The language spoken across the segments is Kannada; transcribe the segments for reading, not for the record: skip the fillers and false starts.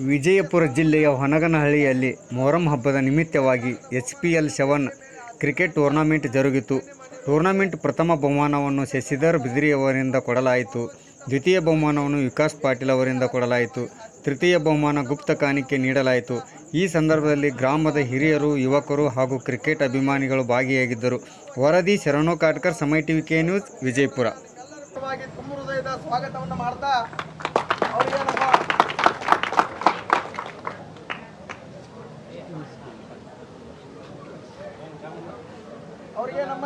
ವಿಜಯಪುರ ಜಿಲ್ಲೆಯ ಹೊನಗನಹಳ್ಳಿಯಲ್ಲಿ ಮೊಹರಂ ಹಬ್ಬದ ನಿಮಿತ್ತವಾಗಿ HPL 7 ಕ್ರಿಕೆಟ್ ಟೂರ್ನಮೆಂಟ್ ಜರುಗಿತು. ಟೂರ್ನಮೆಂಟ್ ಪ್ರಥಮ ಬಹುಮಾನವನ್ನು ಶಶಿಧರ್ ಬಿದ್ರಿ ಅವರಿಂದ ಕೊಡಲಾಯಿತು. ದ್ವಿತೀಯ ಬಹುಮಾನವನ್ನು ವಿಕಾಸ್ ಪಾಟೀಲ್ ಅವರಿಂದ ಕೊಡಲಾಯಿತು. ತೃತೀಯ ಬಹುಮಾನ ಗುಪ್ತ ಕಾಣಿಕೆ ನೀಡಲಾಯಿತು. ಈ ಸಂದರ್ಭದಲ್ಲಿ ಗ್ರಾಮದ ಹಿರಿಯರು, ಯುವಕರು ಹಾಗೂ ಕ್ರಿಕೆಟ್ ಅಭಿಮಾನಿಗಳು ಭಾಗಿಯಾಗಿದ್ದರು. ವರದಿ ಶರಣು ಕಾಟ್ಕರ್, ಸಮಯ ಟಿವಿ ಕೆ ನ್ಯೂಸ್, ವಿಜಯಪುರ. ತುಂಬ ಹೃದಯದ ಸ್ವಾಗತವನ್ನು ಮಾಡ್ತಾ ಅವರಿಗೆ ನಮ್ಮ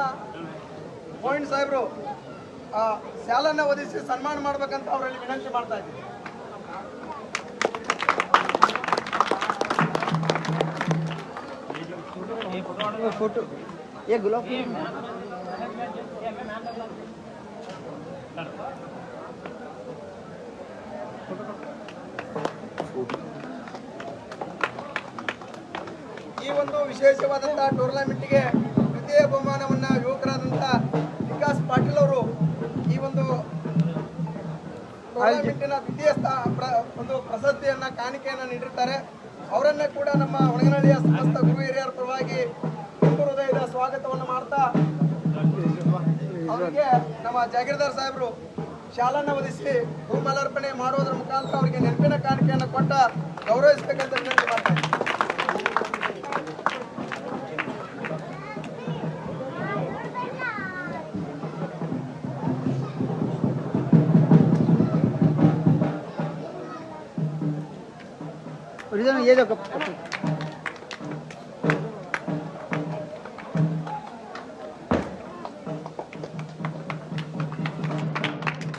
ಪಾಯಿಂಟ್ ಸಾಹೇಬರು ಶಾಲನ್ನ ಒದಗಿಸಿ ಸನ್ಮಾನ ಮಾಡ್ಬೇಕಂತ ಅವರಲ್ಲಿ ವಿನಂತಿ ಮಾಡ್ತಾ ಇದ್ದೀವಿ. ಫೋಟೋ ಗುಲಾಬ್ ಈ ಒಂದು ವಿಶೇಷವಾದಂತಹ ಟೂರ್ನಮೆಂಟ್ಗೆ ದ್ವಿತೀಯ ಬಹುಮಾನವನ್ನು ಯುವಕರಾದಂಥ ವಿಕಾಸ್ ಪಾಟೀಲ್ ಅವರು ಈ ಒಂದು ಟೂರ್ನಮೆಂಟಿನ ದ್ವಿತೀಯ ಒಂದು ಪ್ರಶಸ್ತಿಯನ್ನ ಕಾಣಿಕೆಯನ್ನು ನೀಡಿರ್ತಾರೆ. ಅವರನ್ನ ಕೂಡ ನಮ್ಮ ಹೊನಗನಹಳ್ಳಿಯ ಸಮಸ್ತ ಗುರು ಹಿರಿಯರ ಪರವಾಗಿ ತುಂಬ ಹೃದಯದ ಸ್ವಾಗತವನ್ನು ಮಾಡ್ತಾ ಅವರಿಗೆ ನಮ್ಮ ಜಾಗೀರ್ದಾರ್ ಸಾಹೇಬರು ಶಾಲನ್ನ ಒದಗಿಸಿ ಹೂಮಾಲಾರ್ಪಣೆ ಮಾಡೋದ್ರ ಮುಖಾಂತರ ಅವರಿಗೆ ನೆನಪಿನ ಕಾಣಿಕೆಯನ್ನು ಕೊಟ್ಟ ಗೌರವಿಸಬೇಕಂತ ವಿನಂತಿ ಮಾಡ್ತಾರೆ.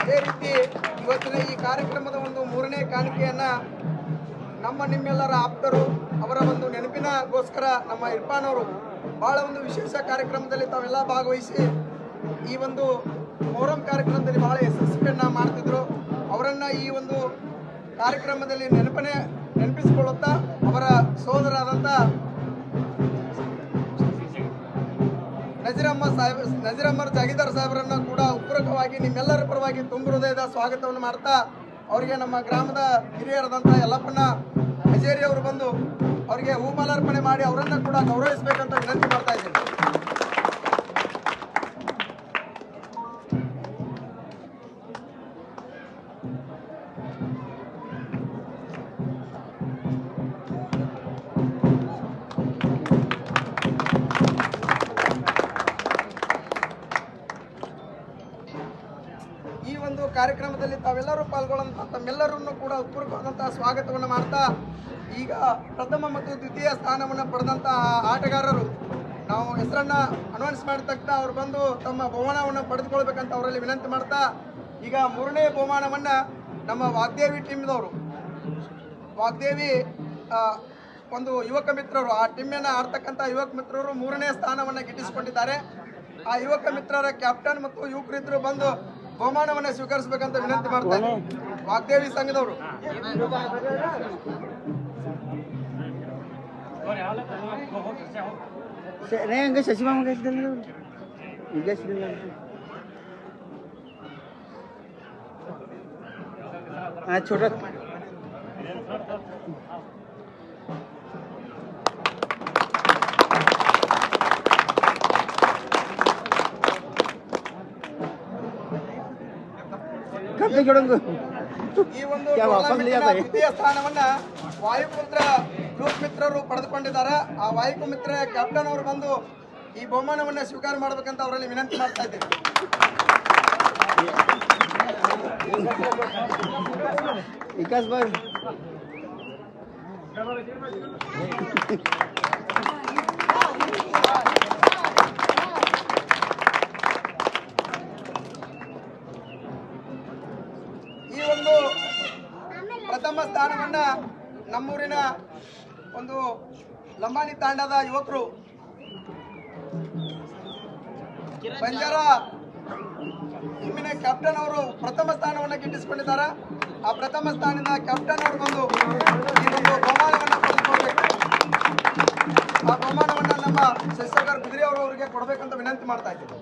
ಅದೇ ರೀತಿ ಇವತ್ತಿನ ಈ ಕಾರ್ಯಕ್ರಮದ ಒಂದು ಮೂರನೇ ಕಾಣಿಕೆಯನ್ನ ನಿಮ್ಮೆಲ್ಲರ ಆಪ್ತರು ಅವರ ಒಂದು ನೆನಪಿನಗೋಸ್ಕರ ನಮ್ಮ ಇರ್ಫಾನ್ ಅವರು ಬಹಳ ಒಂದು ವಿಶೇಷ ಕಾರ್ಯಕ್ರಮದಲ್ಲಿ ತಾವೆಲ್ಲ ಭಾಗವಹಿಸಿ ಈ ಒಂದು ಮೊಹರಂ ಕಾರ್ಯಕ್ರಮದಲ್ಲಿ ಬಹಳ ಯಶಸ್ವಿಯನ್ನ ಮಾಡ್ತಿದ್ರು. ಅವರನ್ನ ಈ ಒಂದು ಕಾರ್ಯಕ್ರಮದಲ್ಲಿ ನೆನಪಿಸಿಕೊಳ್ಳುತ್ತಾ ಅವರ ಸಹೋದರಾದಂಥ ನಜೀರ್ ಅಹ್ಮದ್ ಜಾಗೀರ್ದಾರ್ ಸಾಹೇಬರನ್ನು ಕೂಡ ಉಪೂರಕವಾಗಿ ನಿಮ್ಮೆಲ್ಲರ ಪರವಾಗಿ ತುಂಬ ಹೃದಯದ ಸ್ವಾಗತವನ್ನು ಮಾಡ್ತಾ ಅವರಿಗೆ ನಮ್ಮ ಗ್ರಾಮದ ಹಿರಿಯರಾದಂಥ ಯಲ್ಲಪ್ಪಣ್ಣ ಹಜೇರಿ ಅವರು ಬಂದು ಅವರಿಗೆ ಹೂಮಾಲಾರ್ಪಣೆ ಮಾಡಿ ಅವರನ್ನು ಕೂಡ ಗೌರವಿಸಬೇಕಂತ ವಿನಂತಿ ಮಾಡ್ತಾ ಇದ್ದೀನಿ. ಈ ಒಂದು ಕಾರ್ಯಕ್ರಮದಲ್ಲಿ ತಾವೆಲ್ಲರೂ ಪಾಲ್ಗೊಳ್ಳುವಂಥ ತಮ್ಮೆಲ್ಲರನ್ನು ಕೂಡ ಉತ್ಪೂರ್ವಕವಾದಂತಹ ಸ್ವಾಗತವನ್ನು ಮಾಡ್ತಾ ಈಗ ಪ್ರಥಮ ಮತ್ತು ದ್ವಿತೀಯ ಸ್ಥಾನವನ್ನು ಪಡೆದಂತಹ ಆಟಗಾರರು ನಾವು ಹೆಸರನ್ನ ಅನೌನ್ಸ್ ಮಾಡಿದ ತಕ್ಷಣ ಅವರು ಬಂದು ತಮ್ಮ ಬಹುಮಾನವನ್ನು ಪಡೆದುಕೊಳ್ಬೇಕಂತ ಅವರಲ್ಲಿ ವಿನಂತಿ ಮಾಡ್ತಾ ಈಗ ಮೂರನೇ ಬಹುಮಾನವನ್ನು ನಮ್ಮ ವಾಗ್ದೇವಿ ಟೀಮ್ದವರು ವಾಗ್ದೇವಿ ಒಂದು ಯುವಕ ಮಿತ್ರರು ಆ ಟೀಮನ್ನು ಆಡ್ತಕ್ಕಂಥ ಯುವಕ ಮಿತ್ರರು ಮೂರನೇ ಸ್ಥಾನವನ್ನು ಗಿಟ್ಟಿಸಿಕೊಂಡಿದ್ದಾರೆ. ಆ ಯುವಕ ಮಿತ್ರರ ಕ್ಯಾಪ್ಟನ್ ಮತ್ತು ಯುವಕರಿದ್ರು ಬಂದು ಬಹುಮಾನವನ್ನು ಸ್ವೀಕರಿಸಬೇಕಂತ ವಿನಂತಿ ಮಾಡ್ತಾರೆ. ವಾಗ್ದೇವಿ ಸಂಘದವರು छोटा ಈ ಒಂದು ದ್ವಿತೀಯ ಸ್ಥಾನವನ್ನ ವಾಯುಪುತ್ರ ಯುವಕ ಮಿತ್ರರು ಪಡೆದುಕೊಂಡಿದ್ದಾರೆ. ಆ ವಾಯುಪುತ್ರ ಕ್ಯಾಪ್ಟನ್ ಅವರು ಬಂದು ಈ ಬಹುಮಾನವನ್ನ ಸ್ವೀಕಾರ ಮಾಡಬೇಕಂತ ಅವರಲ್ಲಿ ವಿನಂತಿ ಮಾಡ್ತಾ ಇದ್ದೇವೆ. ವಿಕಾಸ್ ಬಾಯ್ ಈ ಒಂದು ಪ್ರಥಮ ಸ್ಥಾನವನ್ನ ನಮ್ಮೂರಿನ ಒಂದು ಲಂಬಾಣಿ ತಾಂಡದ ಯುವಕರು ಬಂಜಾರ ಟೀಮಿನ ಕ್ಯಾಪ್ಟನ್ ಅವರು ಪ್ರಥಮ ಸ್ಥಾನವನ್ನು ಗಿಟ್ಟಿಸಿಕೊಂಡಿದ್ದಾರೆ. ಆ ಪ್ರಥಮ ಸ್ಥಾನದ ಕ್ಯಾಪ್ಟನ್ ಅವರು ಬಂದು ಈ ಒಂದು ಬಹುಮಾನವನ್ನು ಪಡೆದುಕೊಳ್ಬೇಕು. ಆ ಬಹುಮಾನವನ್ನು ನಮ್ಮ ಶಶಿಧರ್ ಬಿದ್ರಿ ಅವರಿಗೆ ಕೊಡಬೇಕಂತ ವಿನಂತಿ ಮಾಡ್ತಾ ಇದ್ದೀವಿ.